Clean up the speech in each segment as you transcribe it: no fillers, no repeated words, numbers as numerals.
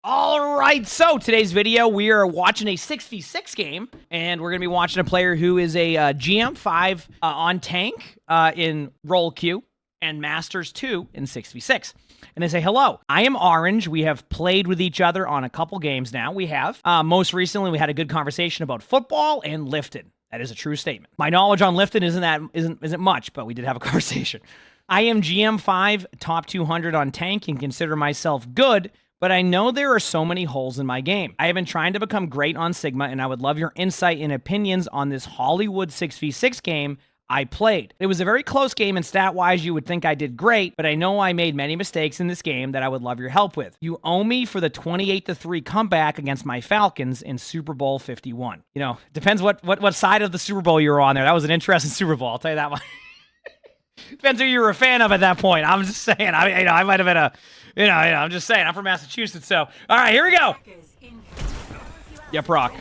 All right, so today's video, we are watching a 6v6 game, and we're going to be watching a player who is a GM5 on tank in role queue and Masters 2 in 6v6. And they say, hello, I am Orange. We have played with each other on a couple games now. We have. Most recently, we had a good conversation about football and lifting. That is a true statement. My knowledge on lifting isn't much, but we did have a conversation. I am GM5, top 200 on tank, and consider myself good, but I know there are so many holes in my game. I have been trying to become great on Sigma, and I would love your insight and opinions on this Hollywood 6v6 game I played. It was a very close game, and stat-wise, you would think I did great, but I know I made many mistakes in this game that I would love your help with. You owe me for the 28-3 comeback against my Falcons in Super Bowl 51. You know, depends what side of the Super Bowl you were on there. That was an interesting Super Bowl, I'll tell you that one. Depends who you were a fan of at that point. I'm just saying, I might have been I'm just saying, I'm from Massachusetts, so. All right, here we go. Yep, rock.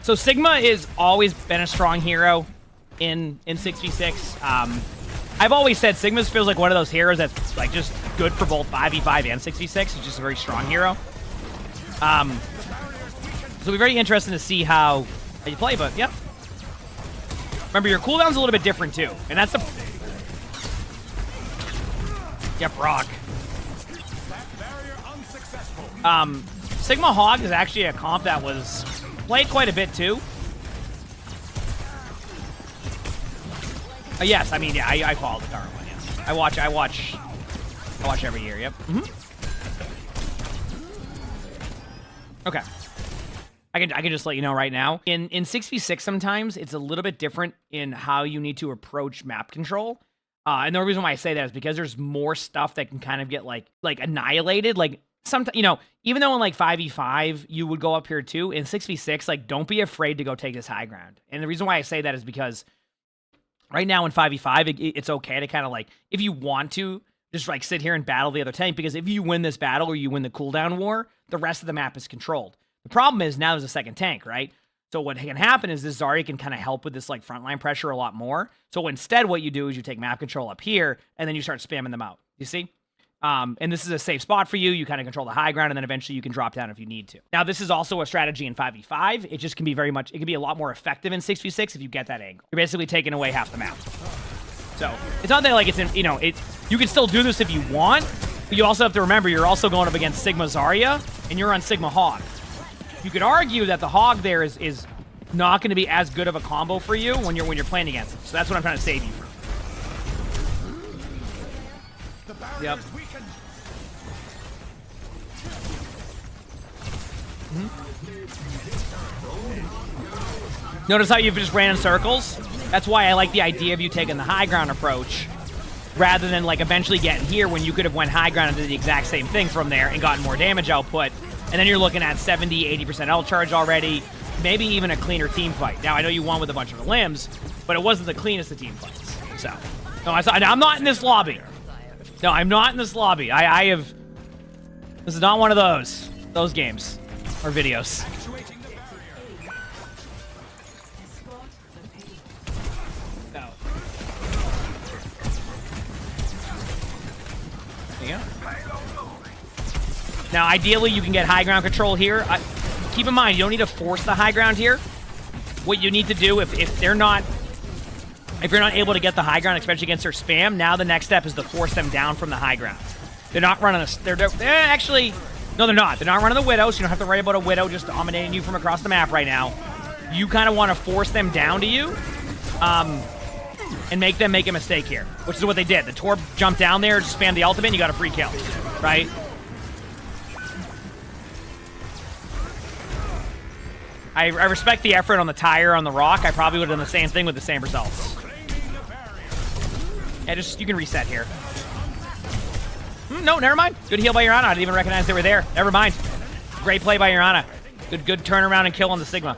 So Sigma has always been a strong hero in 6v6. I've always said Sigma feels like one of those heroes that's like just good for both 5v5 and 6v6. It's just a very strong hero. So it'll be very interesting to see how you play, but yep. Remember, your cooldown's a little bit different too, and that's the... Yep, rock. Sigma Hog is actually a comp that was played quite a bit too. Yes, I mean, yeah, I follow the current one, yes. I watch every year, yep. Okay. I can just let you know right now. In 6v6 sometimes, it's a little bit different in how you need to approach map control. And the reason why I say that is because there's more stuff that can kind of get like annihilated. Like sometimes, you know, even though in like 5v5 you would go up here too, in 6v6, like don't be afraid to go take this high ground. And the reason why I say that is because right now in 5v5, it's okay to kind of like, if you want to, just like sit here and battle the other tank, because if you win this battle or you win the cooldown war, the rest of the map is controlled. The problem is now there's a second tank, right? So what can happen is this Zarya can kind of help with this like frontline pressure a lot more. So instead what you do is you take map control up here and then you start spamming them out. You see? And this is a safe spot for you. You kind of control the high ground and then eventually you can drop down if you need to. Now this is also a strategy in 5v5. It just can be it can be a lot more effective in 6v6 if you get that angle. You're basically taking away half the map. So it's not that like you can still do this if you want, but you also have to remember you're also going up against Sigma Zarya and you're on Sigma Hog. You could argue that the Hog there is not going to be as good of a combo for you when you're playing against him. So that's what I'm trying to save you from. Yep. Notice how you've just ran in circles? That's why I like the idea of you taking the high ground approach rather than like eventually getting here when you could have went high ground and did the exact same thing from there and gotten more damage output. And then you're looking at 70, 80% L charge already, maybe even a cleaner team fight. Now, I know you won with a bunch of limbs, but it wasn't the cleanest of team fights. So, no, I'm not in this lobby. No, I'm not in this lobby. This is not one of those games or videos. No. There you go. Now, ideally, you can get high ground control here. Keep in mind, you don't need to force the high ground here. What you need to do, if you're not able to get the high ground, especially against their spam, now the next step is to force them down from the high ground. They're not running actually, no, they're not. They're not running the Widow, so you don't have to worry about a Widow just dominating you from across the map right now. You kind of want to force them down to you, and make them make a mistake here, which is what they did. The Torb jumped down there, just spammed the ultimate, and you got a free kill, right? I respect the effort on the tire on the rock. I probably would have done the same thing with the same results. Yeah, you can reset here. No, never mind. Good heal by Urana. I didn't even recognize they were there. Never mind. Great play by Urana. Good turnaround and kill on the Sigma.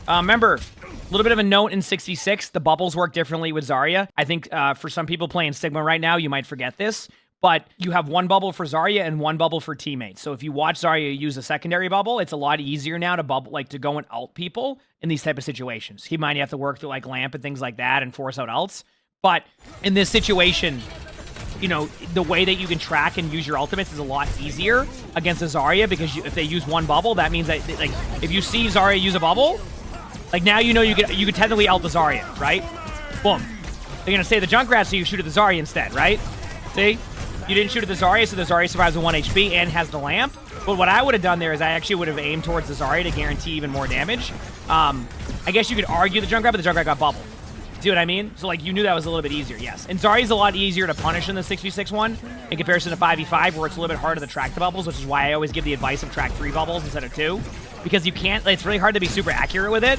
Remember, a little bit of a note in 6v6, the bubbles work differently with Zarya. I think for some people playing Sigma right now, you might forget this. But you have one bubble for Zarya and one bubble for teammates. So if you watch Zarya use a secondary bubble, it's a lot easier now to go and ult people in these type of situations. He might have to work through like lamp and things like that and force out ults. But in this situation, you know, the way that you can track and use your ultimates is a lot easier against a Zarya, because if they use one bubble, that means that, like, if you see Zarya use a bubble, like, now you know you could technically ult the Zarya, right? Boom. They're gonna say the Junkrat, so you shoot at the Zarya instead, right? See? You didn't shoot at the Zarya, so the Zarya survives with 1 HP and has the lamp. But what I would have done there is I actually would have aimed towards the Zarya to guarantee even more damage. I guess you could argue the Junkrat, but the Junkrat got bubbled. See what I mean? So, like, you knew that was a little bit easier, yes. And Zarya's a lot easier to punish in the 6v6 one in comparison to 5v5, where it's a little bit harder to track the bubbles, which is why I always give the advice of track 3 bubbles instead of 2. Because you can't, it's really hard to be super accurate with it.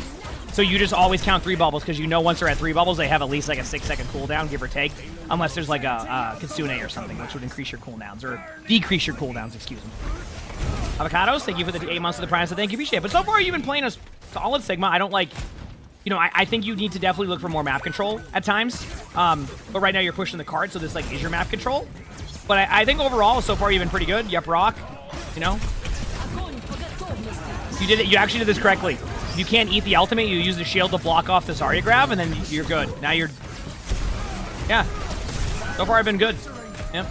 So you just always count 3 bubbles, because you know once they're at 3 bubbles, they have at least like a 6-second cooldown, give or take. Unless there's like a Kitsune or something, which would increase your cooldowns, or decrease your cooldowns, excuse me. Avocados, thank you for the 8 months of the Prime, so thank you, Hiimishie. But so far, you've been playing a solid Sigma. I don't like, you know, I think you need to definitely look for more map control at times. But right now, you're pushing the card, so this like is your map control. But I think overall, so far, you've been pretty good. Yep, rock, you know. You did it. You actually did this correctly. You can't eat the ultimate, you use the shield to block off the Zarya grab, and then you're good. Now you're... Yeah. So far, I've been good. Yep.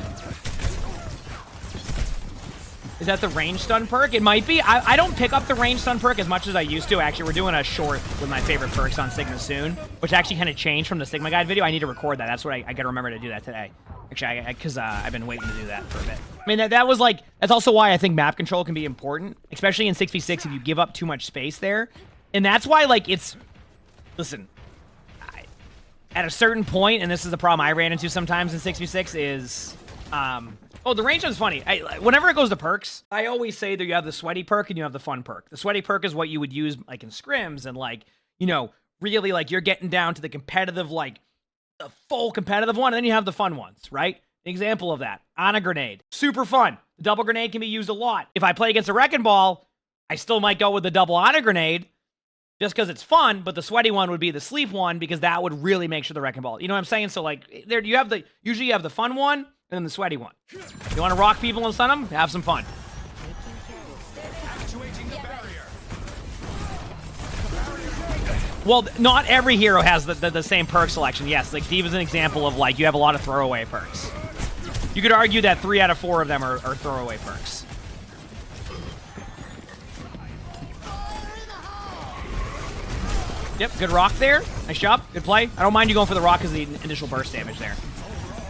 Is that the range stun perk? It might be. I don't pick up the range stun perk as much as I used to. Actually, we're doing a short with my favorite perks on Sigma soon, which actually kind of changed from the Sigma Guide video. I need to record that. That's what I got to remember to do that today. Actually, because I've been waiting to do that for a bit. I mean, that was like... That's also why I think map control can be important, especially in 6v6 if you give up too much space there. And that's why, like, it's... Listen, at a certain point, and this is the problem I ran into sometimes in 6v6, is... Oh, the range is funny. Whenever it goes to perks, I always say that you have the sweaty perk and you have the fun perk. The sweaty perk is what you would use, like, in scrims, and, like, you know, really, like, you're getting down to the competitive, like, the full competitive one, and then you have the fun ones, right? An example of that, on a grenade. Super fun. The double grenade can be used a lot. If I play against a Wrecking Ball, I still might go with the double on a grenade, just because it's fun, but the sweaty one would be the sleep one, because that would really make sure the Wrecking Ball. You know what I'm saying? So, like, there you have the... Usually you have the fun one, and then the sweaty one. You want to rock people and stun them? Have some fun. Well, not every hero has the same perk selection. Yes, like D.Va's an example of, like, you have a lot of throwaway perks. You could argue that 3 out of 4 of them are throwaway perks. Yep, good rock there. Nice job. Good play. I don't mind you going for the rock because the initial burst damage there.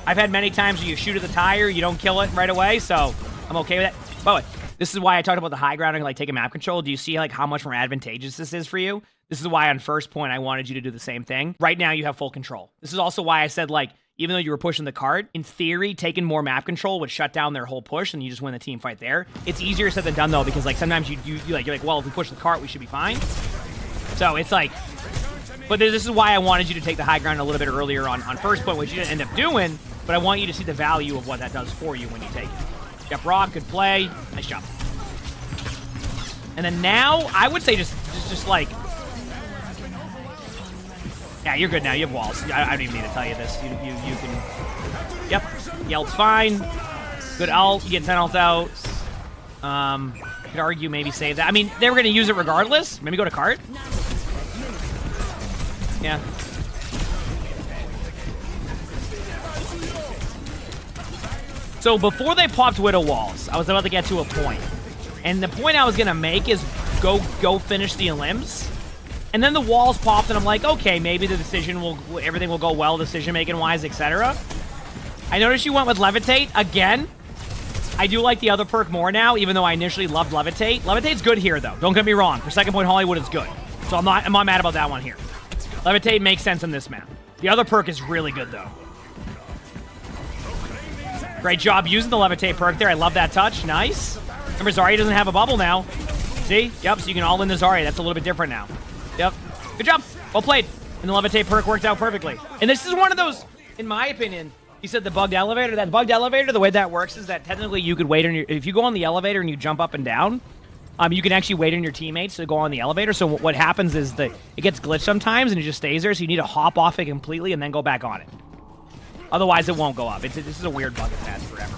I've had many times where you shoot at the tire, you don't kill it right away, so I'm okay with that. By the way, this is why I talked about the high ground and, like, taking map control. Do you see, like, how much more advantageous this is for you? This is why on first point I wanted you to do the same thing. Right now you have full control. This is also why I said, like, even though you were pushing the card, in theory, taking more map control would shut down their whole push and you just win the team fight there. It's easier said than done, though, because, like, sometimes you're like, well, if we push the cart, we should be fine. So it's like... But this is why I wanted you to take the high ground a little bit earlier on first point, which you didn't end up doing, but I want you to see the value of what that does for you when you take it. Yep, rock, good play. Nice job. And then now, I would say just like... Yeah, you're good now. You have walls. I don't even need to tell you this. You can... Yep, the ult's fine. Good ult. You get 10 ult out. You could argue maybe save that. I mean, they were going to use it regardless. Maybe go to cart. Yeah. So before they popped Widow Walls, I was about to get to a point. And the point I was going to make is go finish the limbs. And then the walls popped, and I'm like, okay, maybe the decision everything will go well, decision-making wise, etc. I noticed you went with Levitate again. I do like the other perk more now, even though I initially loved Levitate. Levitate's good here, though. Don't get me wrong. For second point Hollywood, it's good. So I'm not mad about that one here. Levitate makes sense in this map. The other perk is really good, though. Great job using the Levitate perk there. I love that touch. Nice. Remember, Zarya doesn't have a bubble now. See? Yep, so you can all in the Zarya. That's a little bit different now. Yep. Good job. Well played. And the Levitate perk worked out perfectly. And this is one of those, in my opinion, you said the bugged elevator. That bugged elevator, the way that works is that technically you could wait on your... If you go on the elevator and you jump up and down, you can actually wait on your teammates to go on the elevator. So what happens is that it gets glitched sometimes and it just stays there. So you need to hop off it completely and then go back on it. Otherwise, it won't go up. This is a weird bug that's had forever.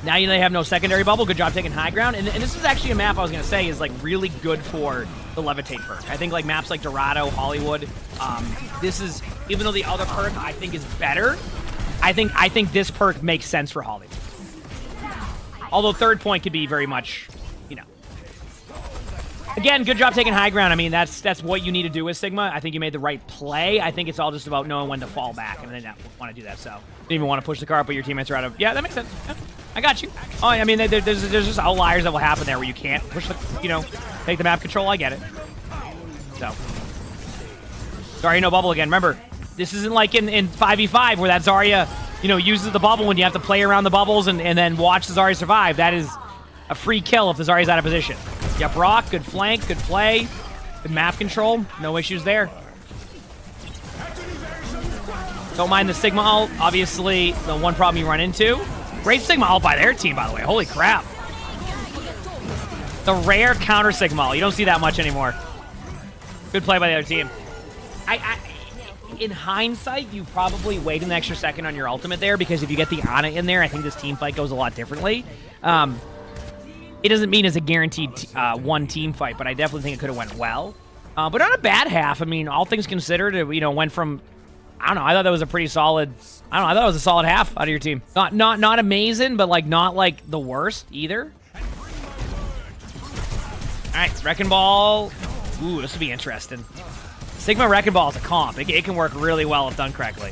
Now they have no secondary bubble. Good job taking high ground. And this is actually a map I was going to say is, like, really good for the Levitate perk. I think, like, maps like Dorado, Hollywood, this is, even though the other perk I think is better, I think this perk makes sense for Holly. Although third point could be very much, you know. Again, good job taking high ground. I mean, that's what you need to do with Sigma. I think you made the right play. I think it's all just about knowing when to fall back, and then want to do that. So, didn't even want to push the car, but your teammates are out of. Yeah, that makes sense. Yeah, I got you. Oh, I mean, there's just outliers that will happen there where you can't push the, you know, take the map control. I get it. So, sorry, no bubble again. Remember, this isn't like in 5v5 where that Zarya, you know, uses the bubble when you have to play around the bubbles and then watch the Zarya survive. That is a free kill if the Zarya's out of position. Yep, Brock, good flank, good play, good map control, no issues there. Don't mind the Sigma ult. Obviously, the one problem you run into. Great Sigma ult by their team, by the way. Holy crap. The rare counter Sigma ult. You don't see that much anymore. Good play by the other team. In hindsight, you probably wait an extra second on your ultimate there, because if you get the Ana in there, I think this team fight goes a lot differently. It doesn't mean it's a guaranteed one team fight, but I definitely think it could have went well. But not a bad half. I mean, all things considered, it, you know, went from, I don't know, I thought that was a pretty solid, I don't know, I thought it was a solid half out of your team. Not amazing, but like not like the worst either. All right, Wrecking Ball. Ooh, this will be interesting. Sigma Wrecking Ball is a comp. It can work really well if done correctly.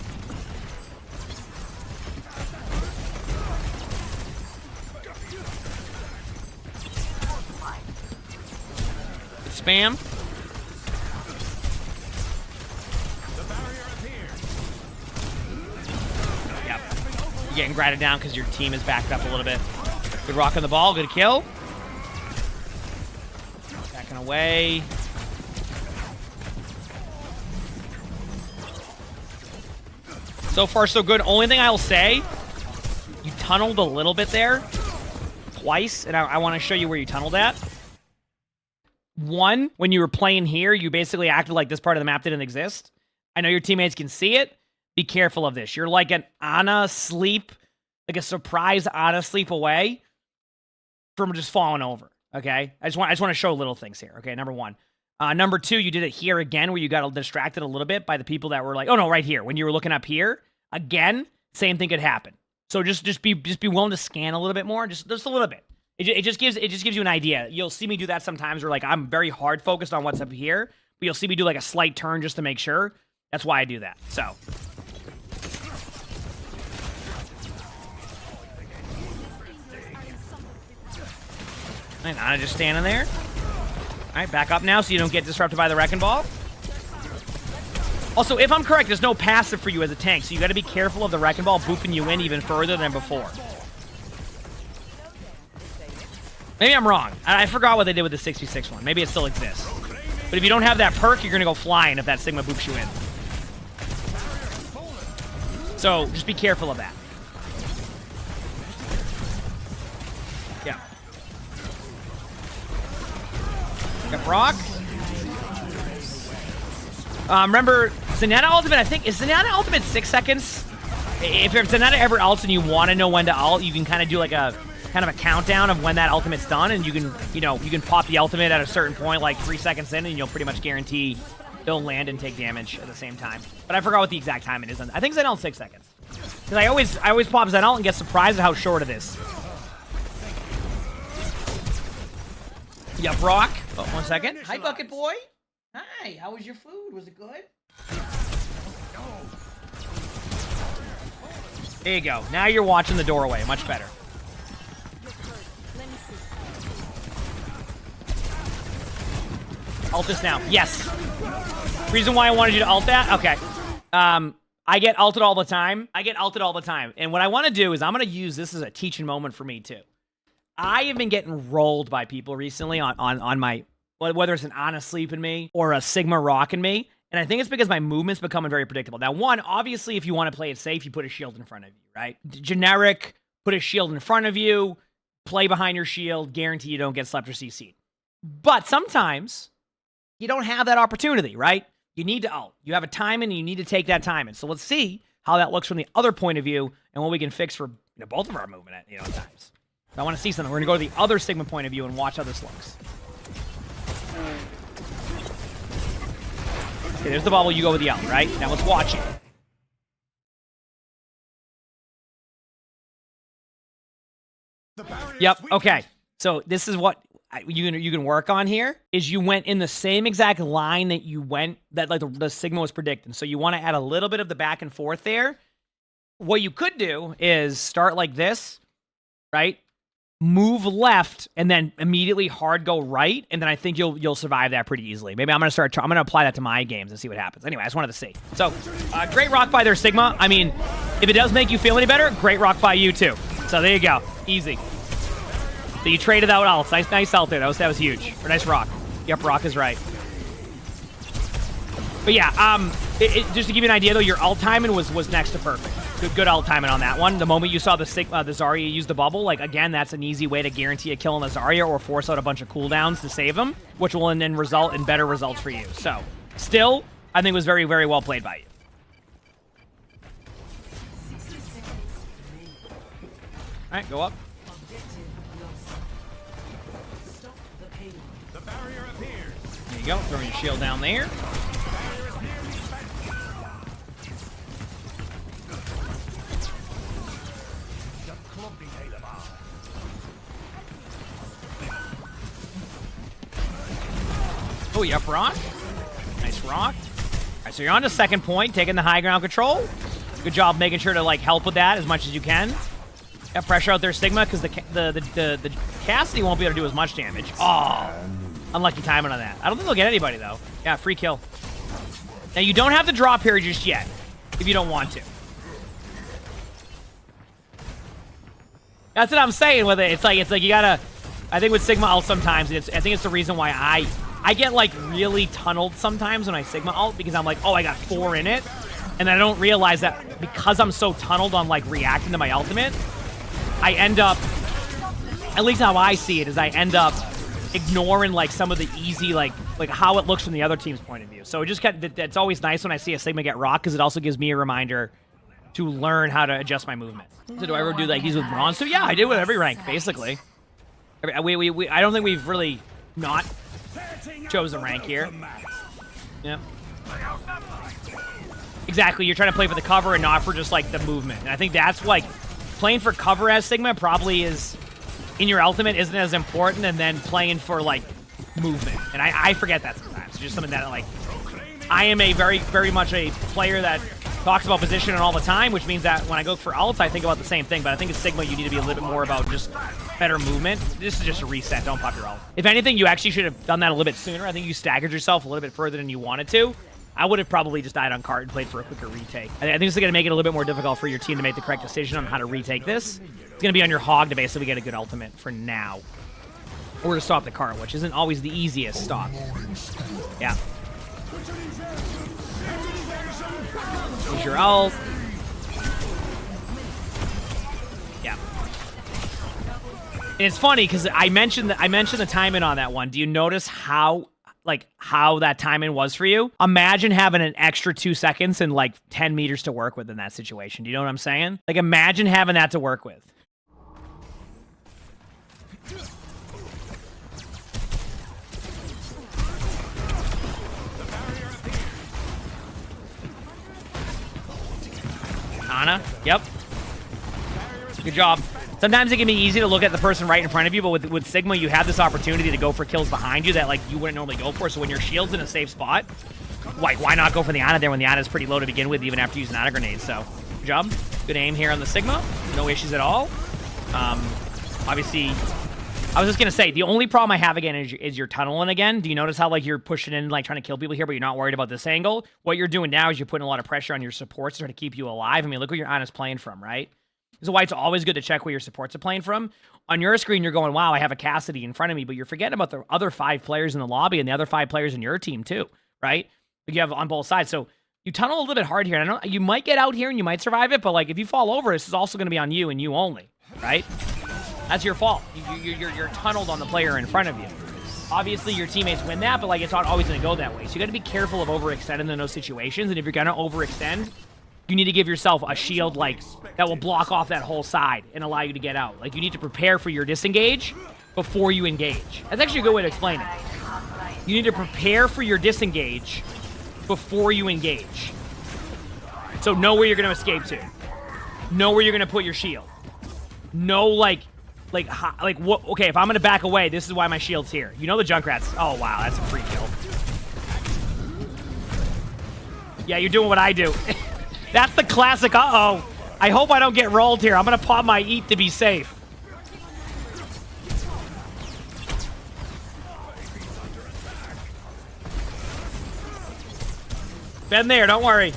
Spam. Yep. You're getting grinded down because your team is backed up a little bit. Good rock on the ball. Good kill. Backing away. So far, so good. Only thing I'll say, you tunneled a little bit there. Twice. And I want to show you where you tunneled at. One, when you were playing here, you basically acted like this part of the map didn't exist. I know your teammates can see it. Be careful of this. You're like an Ana sleep, like a surprise Ana sleep away from just falling over, okay? I just want to show little things here, okay? Number one. Number two, you did it here again where you got distracted a little bit by the people that were like, oh, no, right here. When you were looking up here, again, same thing could happen. So just be willing to scan a little bit more, just a little bit. It just gives you an idea. You'll see me do that sometimes where like I'm very hard focused on what's up here, but you'll see me do like a slight turn just to make sure. That's why I do that. So. And Ana just standing there. All right, back up now so you don't get disrupted by the Wrecking Ball. Also, if I'm correct, there's no passive for you as a tank, so you got to be careful of the Wrecking Ball booping you in even further than before. Maybe I'm wrong. I forgot what they did with the 6v6 one. Maybe it still exists. But if you don't have that perk, you're going to go flying if that Sigma boops you in. So, just be careful of that. Yeah. Got Brock. Remember, Zenyatta Ultimate, I think, is Zenyatta Ultimate 6 seconds? If Zenyatta ever ults and you want to know when to ult, you can kind of do like a countdown of when that ultimate's done, and you can pop the ultimate at a certain point, like 3 seconds in, and you'll pretty much guarantee he'll land and take damage at the same time. But I forgot what the exact time it is. I think Zenyatta's 6 seconds. Because I always pop Zenyatta and get surprised at how short it is. Yeah, Brock. Oh, 1 second. Hi, Bucket Boy. Hi, how was your food? Was it good? There you go. Now you're watching the doorway. Much better. Ult this now. Yes. Reason why I wanted you to ult that? Okay. I get ulted all the time. And what I want to do is I'm going to use this as a teaching moment for me, too. I have been getting rolled by people recently on my, whether it's an Ana sleeping me or a Sigma rocking me. And I think it's because my movement's becoming very predictable. Now, one, obviously, if you want to play it safe, you put a shield in front of you, right? Generic, put a shield in front of you, play behind your shield, guarantee you don't get slept or CC'd. But sometimes you don't have that opportunity, right? You need to ult. You have a timing, and you need to take that timing. So let's see how that looks from the other point of view and what we can fix for both of our movement at times. So I want to see something. We're going to go to the other Sigma point of view and watch how this looks. Okay, there's the bubble. You go with the ult, right? Now let's watch it. Yep. Okay. So this is what you can work on here. Is you went in the same exact line that you went that like the Sigma was predicting. So you want to add a little bit of the back and forth there. What you could do is start like this, right? Move left and then immediately hard go right, and then I think you'll survive that pretty easily. Maybe I'm gonna apply that to my games and see what happens. Anyway, I just wanted to see. So, great rock by there, Sigma. I mean, if it does make you feel any better, great rock by you too. So there you go, easy. So you traded out ults. Nice out there. That was huge. Or nice rock. Yep, rock is right. But yeah, just to give you an idea though, your ult timing was next to perfect. Good ult timing on that one. The moment you saw the Zarya use the bubble, like again, that's an easy way to guarantee a kill on the Zarya or force out a bunch of cooldowns to save them, which will then result in better results for you. So, still, I think it was very, very well played by you. All right, go up. There you go. Throwing your shield down there. Oh, yep, rock. Nice rock. All right, so you're on to second point, taking the high ground control. Good job making sure to like help with that as much as you can. Got pressure out there, Sigma, because the Cassidy won't be able to do as much damage. Oh, unlucky timing on that. I don't think they'll get anybody though. Yeah, free kill. Now you don't have to drop here just yet, if you don't want to. That's what I'm saying with it. It's like you gotta. I think with Sigma ult sometimes, I think it's the reason why I get like really tunneled sometimes when I Sigma ult because I'm like, oh, I got 4 in it, and I don't realize that because I'm so tunneled on like reacting to my ultimate, I end up, at least how I see it, is I end up ignoring like some of the easy like how it looks from the other team's point of view. So it just it's always nice when I see a Sigma get rocked because it also gives me a reminder to learn how to adjust my movement. So do I ever do like these with bronze? So yeah, I did with every rank basically. I don't think we've really not chosen rank here. Yeah. Exactly, you're trying to play for the cover and not for just like the movement. And I think that's like playing for cover as Sigma probably is in your ultimate isn't as important, and then playing for like movement. And I forget that sometimes. It's just something that like I am a very much a player that talks about positioning all the time, which means that when I go for ults, I think about the same thing. But I think in Sigma, you need to be a little bit more about just better movement. This is just a reset. Don't pop your ult. If anything, you actually should have done that a little bit sooner. I think you staggered yourself a little bit further than you wanted to. I would have probably just died on cart and played for a quicker retake. I think this is going to make it a little bit more difficult for your team to make the correct decision on how to retake this. It's going to be on your hog to basically get a good ultimate for now. Or to stop the cart, which isn't always the easiest stop. Yeah. Here's your ult. Yeah. And it's funny because I mentioned the timing on that one. Do you notice how that timing was for you? Imagine having an extra 2 seconds and like 10 meters to work with in that situation. Do you know what I'm saying? Like imagine having that to work with. Ana, yep. Good job. Sometimes it can be easy to look at the person right in front of you, but with Sigma, you have this opportunity to go for kills behind you that like you wouldn't normally go for. So when your shield's in a safe spot, like why not go for the Ana there when the Ana's pretty low to begin with, even after using Ana grenades? So good job. Good aim here on the Sigma. No issues at all. Obviously, I was just gonna say the only problem I have again is you're tunneling again. Do you notice how like you're pushing in like trying to kill people here, but you're not worried about this angle? What you're doing now is you're putting a lot of pressure on your supports to try to keep you alive. I mean, look where your Ana's playing from, right? This is why it's always good to check where your supports are playing from. On your screen, you're going, wow, I have a Cassidy in front of me, but you're forgetting about the other 5 players in the lobby and the other 5 players in your team too, right? Like you have on both sides. So you tunnel a little bit hard here. And I know you might get out here and you might survive it, but like if you fall over, this is also going to be on you and you only, right? That's your fault. You're tunneled on the player in front of you. Obviously, your teammates win that, but like it's not always going to go that way. So you got to be careful of overextending in those situations. And if you're going to overextend, you need to give yourself a shield like that will block off that whole side and allow you to get out. Like you need to prepare for your disengage before you engage. That's actually a good way to explain it. You need to prepare for your disengage before you engage. So know where you're going to escape to. Know where you're going to put your shield. Know like like what? Okay, if I'm gonna back away, this is why my shield's here. You know the Junkrat's. Oh wow, that's a free kill. Yeah, you're doing what I do. That's the classic. Uh-oh. I hope I don't get rolled here. I'm gonna pop my eat to be safe. Been there, don't worry.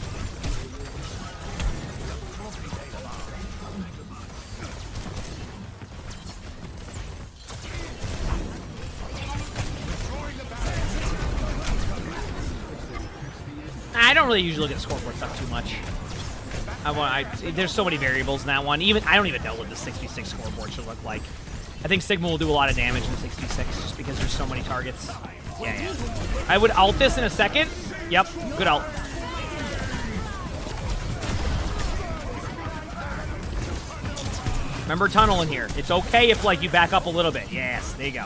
I don't really usually look at scoreboard stuff too much. There's so many variables in that one. I don't even know what the 66 scoreboard should look like. I think Sigma will do a lot of damage in the 66 just because there's so many targets. Yeah. I would ult this in a second. Yep, good ult. Remember tunnel in here. It's okay if like you back up a little bit. Yes, there you go.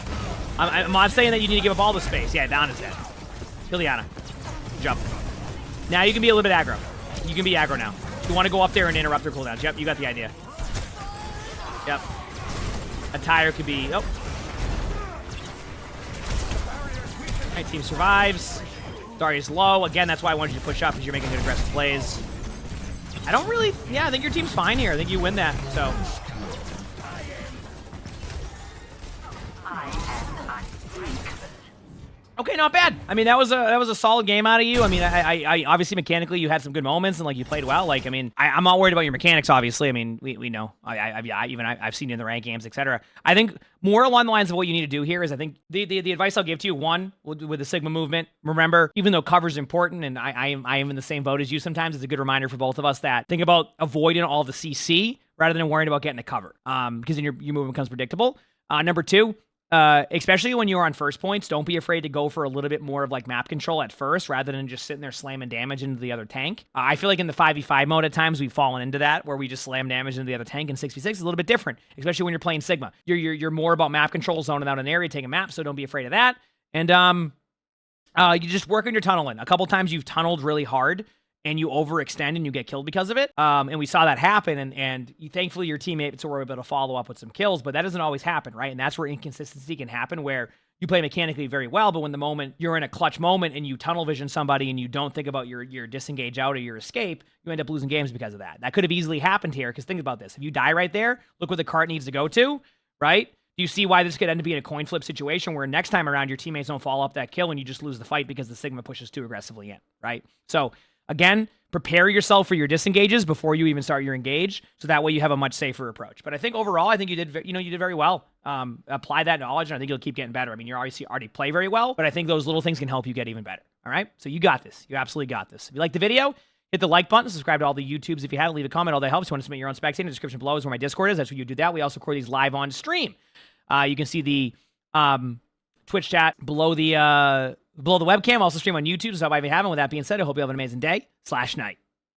I'm not saying that you need to give up all the space. Yeah, Don is dead. Kill Diana. Jump. Now you can be a little bit aggro. You can be aggro now. You want to go up there and interrupt their cooldowns. Yep, you got the idea. Yep. A tire could be... Oh. Alright, team survives. Zarya's low. Again, that's why I wanted you to push up, because you're making good aggressive plays. I don't really... Yeah, I think your team's fine here. I think you win that, so... Okay, not bad. I mean, that was a solid game out of you. I mean, I obviously mechanically you had some good moments and like you played well. Like, I mean, I'm not worried about your mechanics. Obviously, I mean, we know. I've seen you in the ranked games, etc. I think more along the lines of what you need to do here is I think the advice I'll give to you, one, with the Sigma movement. Remember, even though cover's important, and I am in the same boat as you sometimes, it's a good reminder for both of us that think about avoiding all the CC rather than worrying about getting a cover, because then your movement becomes predictable. Number two. Especially when you're on first points, don't be afraid to go for a little bit more of like map control at first rather than just sitting there slamming damage into the other tank. I feel like in the 5v5 mode at times we've fallen into that where we just slam damage into the other tank, and 6v6 is a little bit different, especially when you're playing Sigma. You're more about map control, zoning out an area, taking maps, so don't be afraid of that. And you just work on your tunneling. A couple times you've tunneled really hard and you overextend and you get killed because of it. And we saw that happen, and thankfully your teammates were able to follow up with some kills, but that doesn't always happen, right? And that's where inconsistency can happen, where you play mechanically very well, but when the moment you're in a clutch moment and you tunnel vision somebody and you don't think about your disengage out or your escape, you end up losing games because of that. That could have easily happened here, because think about this. If you die right there, look where the cart needs to go to, right? Do you see why this could end up being a coin flip situation where next time around your teammates don't follow up that kill and you just lose the fight because the Sigma pushes too aggressively in, right? So again, prepare yourself for your disengages before you even start your engage, so that way you have a much safer approach. But I think overall, I think you did very well. Apply that knowledge, and I think you'll keep getting better. I mean, you're obviously already play very well, but I think those little things can help you get even better. All right, so you got this. You absolutely got this. If you like the video, hit the like button, subscribe to all the YouTubes if you haven't, leave a comment. All that helps. You want to submit your own Spectating, the description below is where my Discord is. That's where you do that. We also record these live on stream. You can see the Twitch chat below the webcam. Also stream on YouTube, so if you haven't. With that being said, I hope you have an amazing day/night.